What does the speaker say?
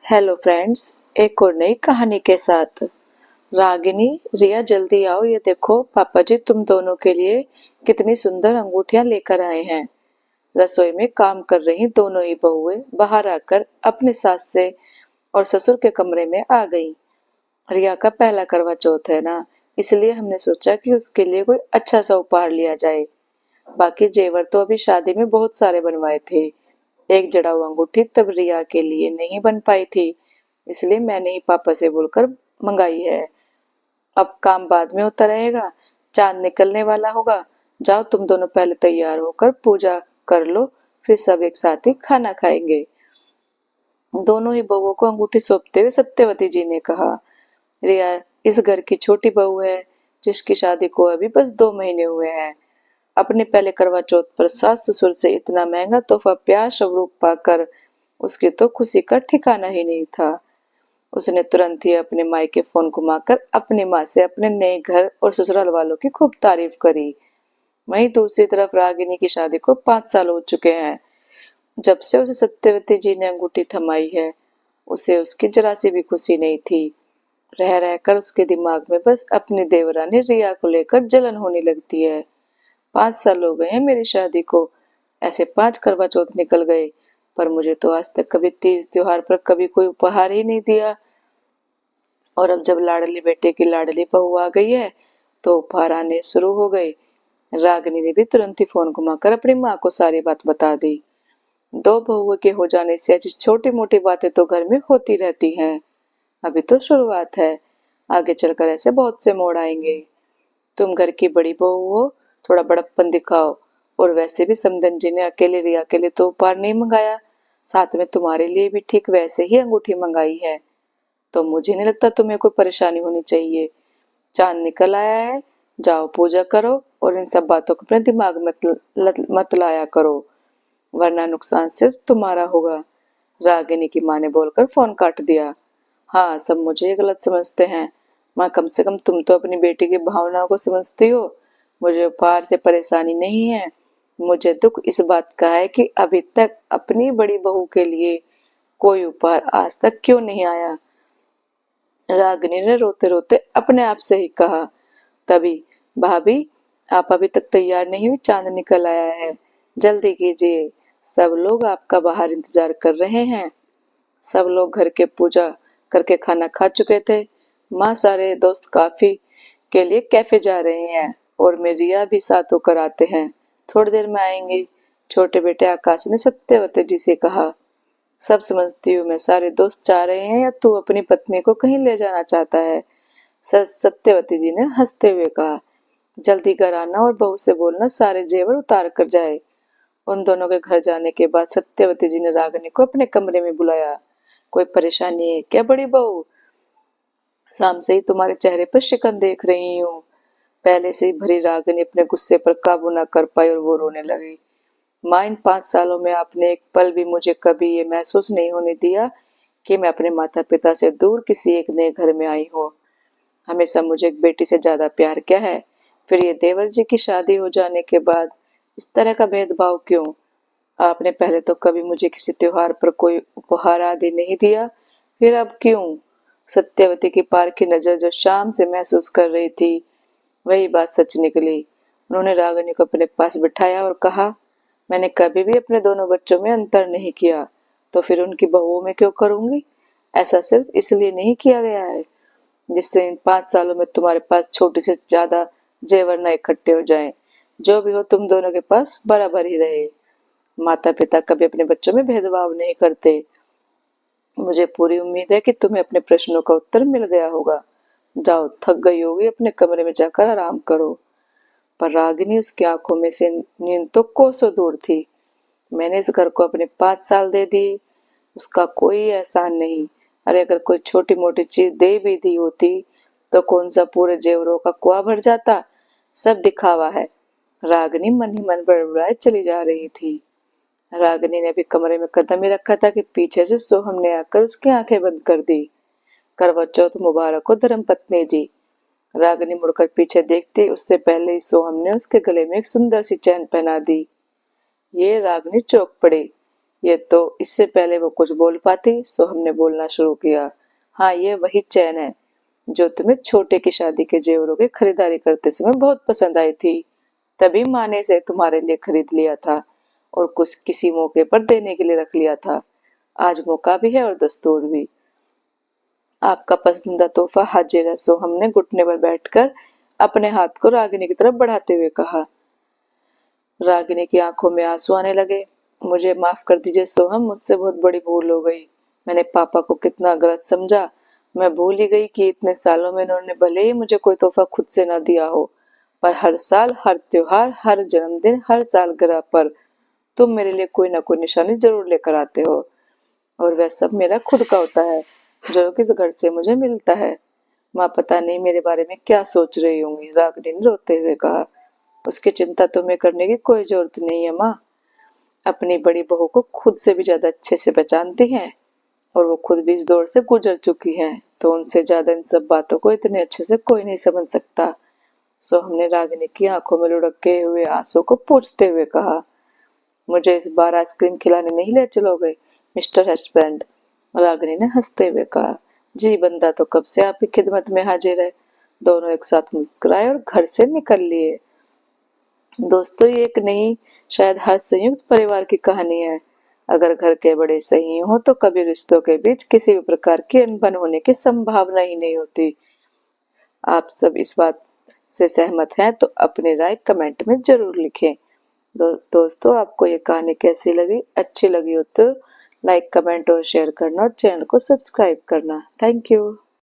Hello friends, एक और नई कहानी के साथ। रागिनी, रिया जल्दी आओ, ये देखो पापा जी तुम दोनों के लिए कितनी सुंदर अंगूठियां लेकर आए हैं। रसोई में काम कर रही दोनों ही बहुएं बाहर आकर अपने सास से और ससुर के कमरे में आ गईं। रिया का पहला करवा चौथ है ना, इसलिए हमने सोचा कि उसके लिए कोई अच्छा सा उपहार लिया जाए। बाकी जेवर तो अभी शादी में बहुत सारे बनवाए थे। एक जड़ाऊ अंगूठी तब रिया के लिए नहीं बन पाई थी, इसलिए मैंने ही पापा से बोलकर मंगाई है। अब काम बाद में होता रहेगा, चांद निकलने वाला होगा। जाओ तुम दोनों पहले तैयार होकर पूजा कर लो, फिर सब एक साथ ही खाना खाएंगे। दोनों ही बहुओं को अंगूठी सौंपते हुए सत्यवती जी ने कहा, रिया इस घर की छोटी बहू है, जिसकी शादी को अभी बस 2 महीने हुए हैं। अपने पहले करवा चौथ पर सास ससुर से इतना महंगा तोहफा प्यार स्वरूप पाकर उसकी तो खुशी का ठिकाना ही नहीं था। उसने तुरंत ही अपने मायके फोन घुमाकर अपनी माँ से अपने नए घर और ससुराल वालों की खूब तारीफ करी। वहीं दूसरी तरफ रागिनी की शादी को 5 साल हो चुके हैं। जब से उसे सत्यवती जी ने अंगूठी थमाई है, उसे उसकी जरा सी भी खुशी नहीं थी। रह रहकर उसके दिमाग में बस अपनी देवरानी रिया को लेकर जलन होने लगती है। 5 साल हो गए हैं मेरी शादी को, ऐसे 5 करवा चौथ निकल गए, पर मुझे तो आज तक कभी तीज त्योहार पर कभी कोई उपहार ही नहीं दिया। और अब जब लाडली बेटे की लाडली बहू आ गई है, तो उपहार आने शुरू हो गए। रागिनी ने भी तुरंत ही फोन घुमाकर अपनी माँ को सारी बात बता दी। दो बहुओं के हो जाने से ऐसी छोटी मोटी बातें तो घर में होती रहती हैं। अभी तो शुरुआत है, आगे चलकर ऐसे बहुत से मोड़ आएंगे। तुम घर की बड़ी बहू हो, थोड़ा बड़प्पन दिखाओ। और वैसे भी समधन जी ने अकेले रिया के लिए तो उपहार नहीं मंगाया, साथ में तुम्हारे लिए भी ठीक वैसे ही अंगूठी मंगाई है। तो मुझे नहीं लगता तुम्हें कोई परेशानी होनी चाहिए। चांद निकल आया है, जाओ पूजा करो और इन सब बातों को अपने दिमाग में मत लाया करो, वरना नुकसान सिर्फ तुम्हारा होगा। रागिनी की माँ ने बोलकर फोन काट दिया। हाँ, सब मुझे गलत समझते हैं। माँ, कम से कम तुम तो अपनी बेटी की भावनाओं को समझती हो। मुझे उपहार से परेशानी नहीं है, मुझे दुख इस बात का है कि अभी तक अपनी बड़ी बहू के लिए कोई उपहार आज तक क्यों नहीं आया। रागिनी ने रोते रोते अपने आप से ही कहा। तभी, भाभी आप अभी तक तैयार नहीं हुई, चांद निकल आया है, जल्दी कीजिए, सब लोग आपका बाहर इंतजार कर रहे हैं। सब लोग घर के पूजा करके खाना खा चुके थे। माँ सारे दोस्त काफी के लिए कैफे जा रहे हैं और मैं रिया भी साथ होकर आते हैं, थोड़ी देर में आएंगे। छोटे बेटे आकाश ने सत्यवती जी से कहा। सब समझती हूँ मैं, सारे दोस्त चाह रहे हैं या तू अपनी पत्नी को कहीं ले जाना चाहता है, सत्यवती जी ने हंसते हुए कहा। जल्दी घर आना और बहू से बोलना सारे जेवर उतार कर जाए। उन दोनों के घर जाने के बाद सत्यवती जी ने रागिनी को अपने कमरे में बुलाया। कोई परेशानी है क्या बड़ी बहू? शाम से ही तुम्हारे चेहरे पर शिकन देख रही हूँ। पहले से ही भरी रागिनी अपने गुस्से पर काबू न कर पाई और वो रोने लगी। माँ, इन 5 सालों में आपने एक पल भी मुझे कभी ये महसूस नहीं होने दिया कि मैं अपने माता पिता से दूर किसी एक नए घर में आई हूँ। हमेशा मुझे एक बेटी से ज्यादा प्यार क्या है? फिर ये देवर जी की शादी हो जाने के बाद इस तरह का भेदभाव क्यों? आपने पहले तो कभी मुझे किसी त्योहार पर कोई उपहार आदि नहीं दिया, फिर अब क्यों? सत्यवती की पार की नजर जो शाम से महसूस कर रही थी, वही बात सच निकली। उन्होंने रागिनी को अपने पास बिठाया और कहा, मैंने कभी भी अपने दोनों बच्चों में अंतर नहीं किया, तो फिर उनकी बहुओं में क्यों करूंगी? ऐसा सिर्फ इसलिए नहीं किया गया है जिससे इन 5 सालों में तुम्हारे पास छोटी से ज्यादा जेवर न इकट्ठे हो जाएं। जो भी हो, तुम दोनों के पास बराबर ही रहे। माता पिता कभी अपने बच्चों में भेदभाव नहीं करते। मुझे पूरी उम्मीद है कि तुम्हें अपने प्रश्नों का उत्तर मिल गया होगा। जाओ, थक गई होगी, अपने कमरे में जाकर आराम करो। पर रागिनी, उसकी आंखों में से नींद तो कोसों दूर थी। मैंने इस घर को अपने 5 साल दे दिए, उसका कोई एहसान नहीं। अरे अगर कोई छोटी मोटी चीज दे भी दी होती तो कौन सा पूरे जेवरों का कुआं भर जाता। सब दिखावा है। रागिनी मन ही मन बड़बड़ाए चली जा रही थी। रागिनी ने भी कमरे में कदम ही रखा था कि पीछे से सोहम ने आकर उसकी आंखें बंद कर दी। करवा चौथ मुबारक हो धर्म पत्नी जी। रागिनी मुड़कर पीछे देखती उससे पहले ही सोहम ने उसके गले में एक सुंदर सी चैन पहना दी। ये रागिनी चौंक पड़ी। ये तो इससे पहले वो कुछ बोल पाती, सो हमने बोलना शुरू किया। हाँ, ये वही चैन है जो तुम्हें छोटे की शादी के जेवरों की खरीदारी करते समय बहुत पसंद आई थी। तभी माँ ने इसे तुम्हारे लिए खरीद लिया था और कुछ किसी मौके पर देने के लिए रख लिया था। आज मौका भी है और दस्तूर भी। आपका पसंदीदा तोहफा हाजिर है। सो हमने घुटने पर बैठकर अपने हाथ को रागिनी की तरफ बढ़ाते हुए कहा। रागिनी की आंखों में आंसू आने लगे। मुझे माफ कर दीजिए सोहम, मुझसे बहुत बड़ी भूल हो गई। मैंने पापा को कितना गलत समझा। मैं भूल ही गई कि इतने सालों में उन्होंने भले ही मुझे कोई तोहफा खुद से न दिया हो, पर हर साल, हर त्योहार, हर जन्मदिन, हर सालगिरह पर तुम मेरे लिए कोई ना कोई निशानी जरूर लेकर आते हो। और वह सब मेरा खुद का होता है, जो किस घर से मुझे मिलता है। माँ पता नहीं मेरे बारे में क्या सोच रही होंगी, रागिनी ने रोते हुए कहा। उसकी चिंता तुम्हें करने की कोई जरूरत नहीं है माँ। अपनी बड़ी बहू को खुद से भी ज्यादा अच्छे से पहचानती हैं और वो खुद भी इस दौर से गुजर चुकी हैं, तो उनसे ज्यादा इन सब बातों को इतने अच्छे से कोई नहीं समझ सकता। सो हमने रागिनी की आंखों में लुढ़के हुए आंसू को पोंछते हुए कहा। मुझे इस बार आइसक्रीम खिलाने नहीं ले चलोगे मिस्टर हस्बैंड? रागिनी ने हंसते हुए कहा। जी, बंदा तो कब से आपकी खिदमत में हाजिर है। दोनों एक साथ मुस्कुराए और घर से निकल लिए। दोस्तों, ये एक नहीं, शायद हर संयुक्त परिवार की कहानी है। अगर घर के बड़े सही हो तो कभी रिश्तों के बीच किसी भी प्रकार की अनबन होने की संभावना ही नहीं होती। आप सब इस बात से सहमत हैं तो अपनी राय कमेंट में जरूर लिखें। दोस्तों, आपको ये कहानी कैसी लगी? अच्छी लगी हो तो लाइक, कमेंट और शेयर करना और चैनल को सब्सक्राइब करना। Thank you.